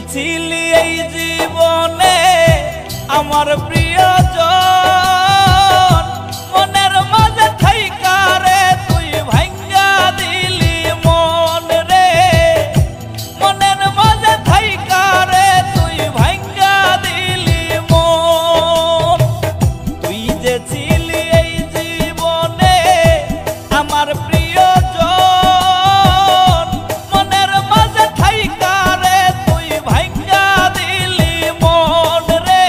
ছিলি এই জীবনে আমার প্রিয়জন, মনের মাঝে থাইকা রে তুই ভাঙ্গা দিলি মন রে, মনের মাঝে থাইকা রে তুই ভাঙ্গা দিলি মন। তুই যে ছিলি এই জীবনে আমার প্রিয়জন, মনের মাঝে থাইকা রে তুই ভাঙ্গা দিলি মন রে,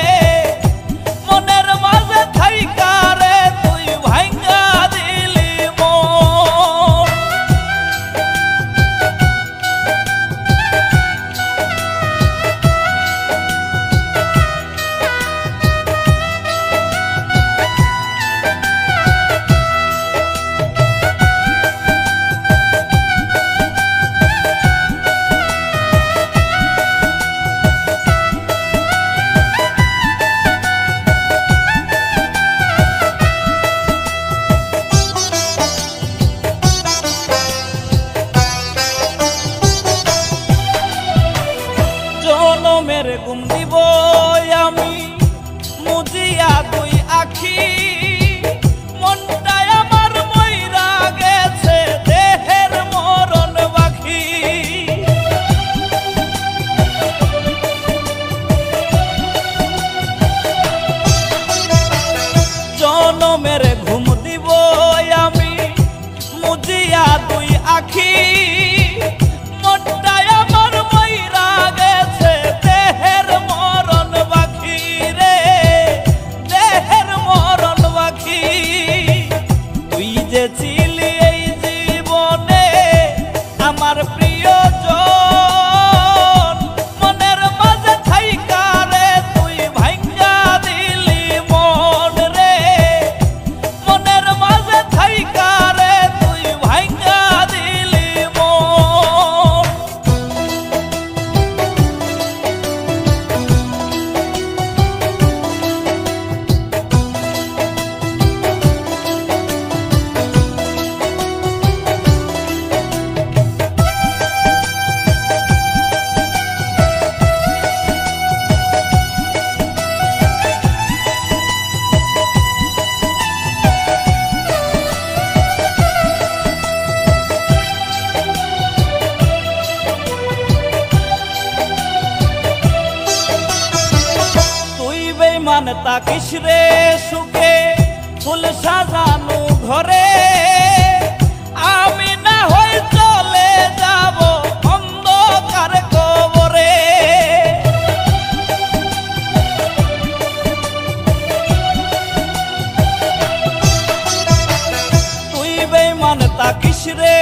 মনের মাঝে থাইকা রে তুই ভাঙ্গা দিলি মন। জনমের ঘুম দিব আমি মুজিয়া দুই আখি, মনটাই আমার মইরা গেছে দেহের মরণ বাকি। জনমের ঘুম দিব আমি মুজিয়া দুই আখি, মনটাই আমার মইরা গেছে দেহের মরণ বাকি রে, দেহের মরণ বাকি। তুই যে ছিলি এই জীবনে আমার প্রিয়জন, মনের মাঝে থাইকা রে তুই ভাঙ্গা দিলি মন রে, মনের মাঝে থাইকা রে তুই ভাঙ্গা দিলি মন। বেঈমান তাকিস রে সুখে ফুল সাজানো ঘরে, আমি না হই চলে যাব অন্ধকার কবরে। তুই বেঈমান তাকিস রে